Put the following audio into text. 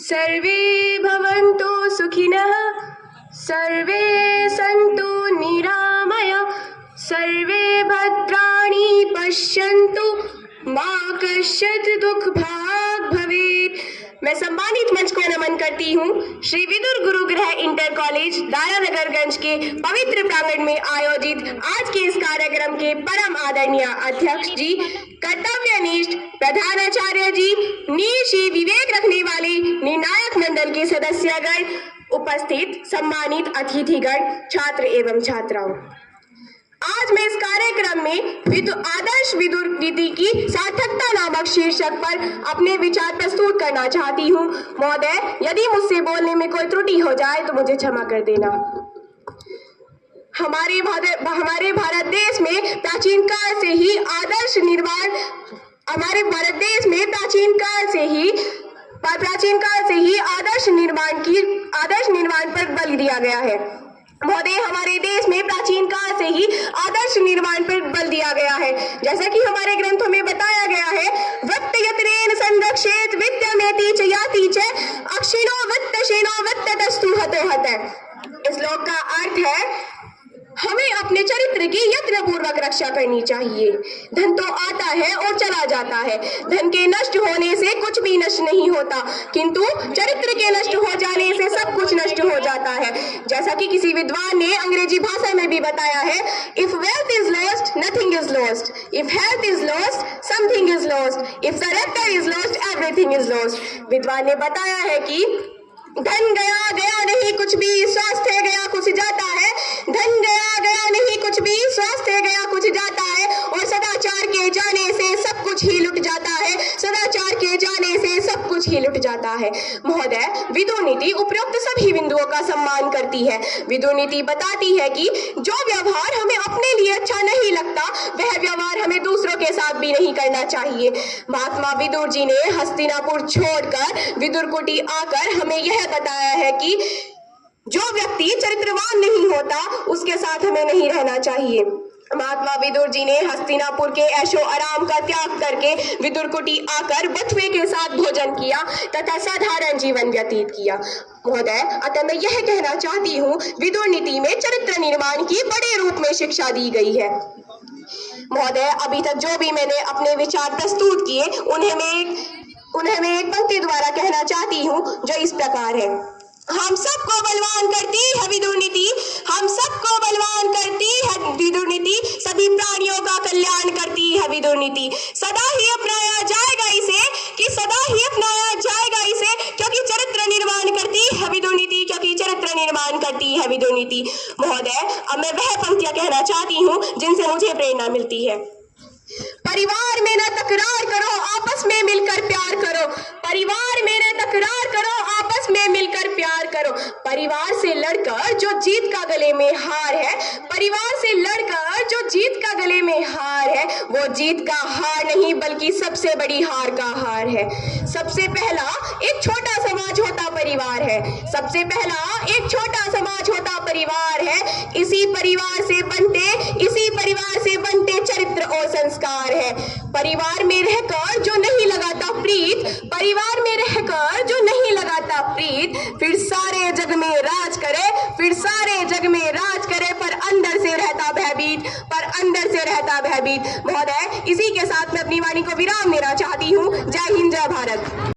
सर्वे भवन्तु सुखिनः, सर्वे सन्तु निरामया, सर्वे भद्राणि पश्यन्तु, मा कश्चित् दुःखभाग् भवेत्। मैं सम्मानित मंच को नमन करती हूँ। श्री विदुर गुरुग्रह इंटर कॉलेज दारानगरगंज के पवित्र प्रांगण में आयोजित आज के इस कार्यक्रम के परम आदरणीय अध्यक्ष जी, कर्तव्यनिष्ठ प्रधानाचार्य जी, निशी विवेक रखने वाले निर्णायक मंडल के सदस्यगण, उपस्थित सम्मानित अतिथिगण, छात्र एवं छात्राओं, आज मैं इस कार्यक्रम में आदर्श विदुर नीति की सार्थकता नामक शीर्षक पर अपने विचार प्रस्तुत करना चाहती हूँ। महोदय, यदि मुझसे बोलने में कोई त्रुटि हो जाए तो मुझे क्षमा कर देना। हमारे भारत देश में प्राचीन काल से ही आदर्श निर्माण आदर्श निर्माण पर बल दिया गया है। महोदय, हमारे देश में प्राचीन काल से ही आदर्श निर्माण पर बल दिया गया है। जैसा कि हमारे ग्रंथों में बताया गया है, वक्त यत्रेन संरक्षेत विद्यमेति च याति च अक्षिणो वित्तशेनो वित्ततस्तु हतो हत। इस श्लोक का अर्थ है, हमें अपने चरित्र की यत्नपूर्वक रक्षा करनी चाहिए। धन तो आता है और चला जाता है, धन के नष्ट होने से कुछ भी नष्ट नहीं होता, किंतु चरित्र के नष्ट हो जाने से सब कुछ नष्ट हो जाता है। जैसा कि किसी विद्वान ने अंग्रेजी भाषा में भी बताया है, if wealth is lost nothing is lost, if health is lost something is lost, if character is lost everything is lost. विद्वान ने बताया है कि धन गया गया नहीं कुछ भी, स्वास्थ्य गया कुछ जाता है। धन गया गया नहीं कुछ भी, स्वास्थ्य गया कुछ जाता है, और सदाचार के जाने से सब कुछ ही लुट जाता है। सदाचार के जाने से सब कुछ ही लुट जाता है। महोदय, विदुर नीति उपरोक्त सभी बिंदुओं का सम्मान करती है। विदुर नीति बताती है कि जो व्यवहार हमें अपने लिए अच्छा नहीं लगता, वह व्यवहार हमें दूसरों के साथ भी नहीं करना चाहिए। महात्मा विदुर जी ने हस्तिनापुर छोड़कर विदुर कुटी आकर हमें यह बताया है कि जो व्यक्ति चरित्रवान नहीं होता, उसके साथ हमें नहीं रहना चाहिए। महात्मा विदुर जी ने हस्तिनापुर के ऐशो आराम का त्याग करके विदुर कुटी आकर बछुए के साथ भोजन किया तथा साधारण जीवन व्यतीत किया। महोदय, अतः मैं यह कहना चाहती हूँ, विदुर नीति में चरित्र निर्माण की बड़े रूप में शिक्षा दी गई है। महोदय, अभी तक जो भी मैंने अपने विचार प्रस्तुत किए, उन्हें मैं एक पंक्ति द्वारा कहना चाहती हूँ, जो इस प्रकार है। हम सबको बलवान करती है विदुर नीति, हम सबको बलवान करती है विदुर नीति, सभी प्राणियों का कल्याण करती है विदुर नीति। सदा ही अपनाया जाएगा इसे, कि सदा ही अपनाया जाएगा इसे, क्योंकि चरित्र निर्माण करती है विदुर नीति, क्योंकि चरित्र निर्माण करती है विदुर नीति। महोदय, अब मैं वह पंक्तियां कहना चाहती हूँ जिनसे मुझे प्रेरणा मिलती है। परिवार में न तकरार करो, आपस में मिलकर प्यार करो। परिवार में न तकरार करो, आपस में मिलकर प्यार करो। परिवार से लड़कर जो जीत का गले में हार है, परिवार से लड़कर जो जीत का गले में हार है, वो जीत का हार नहीं बल्कि सबसे बड़ी हार का हार है। सबसे पहला एक छोटा समाज होता परिवार है, सबसे पहला एक छोटा समाज होता परिवार है। इसी परिवार से बनते चरित्र और संस्कार है। परिवार में रहकर जो नहीं लगाता प्रीत, परिवार में रहकर जो नहीं लगाता प्रीत, फिर सारे जग में राज करे, फिर सारे जग में राज करे, पर अंदर से रहता भयभीत, पर अंदर से रहता भयभीत। महोदय, इसी के साथ मैं अपनी वाणी को विराम देना चाहती हूँ। जय हिंद, जय भारत।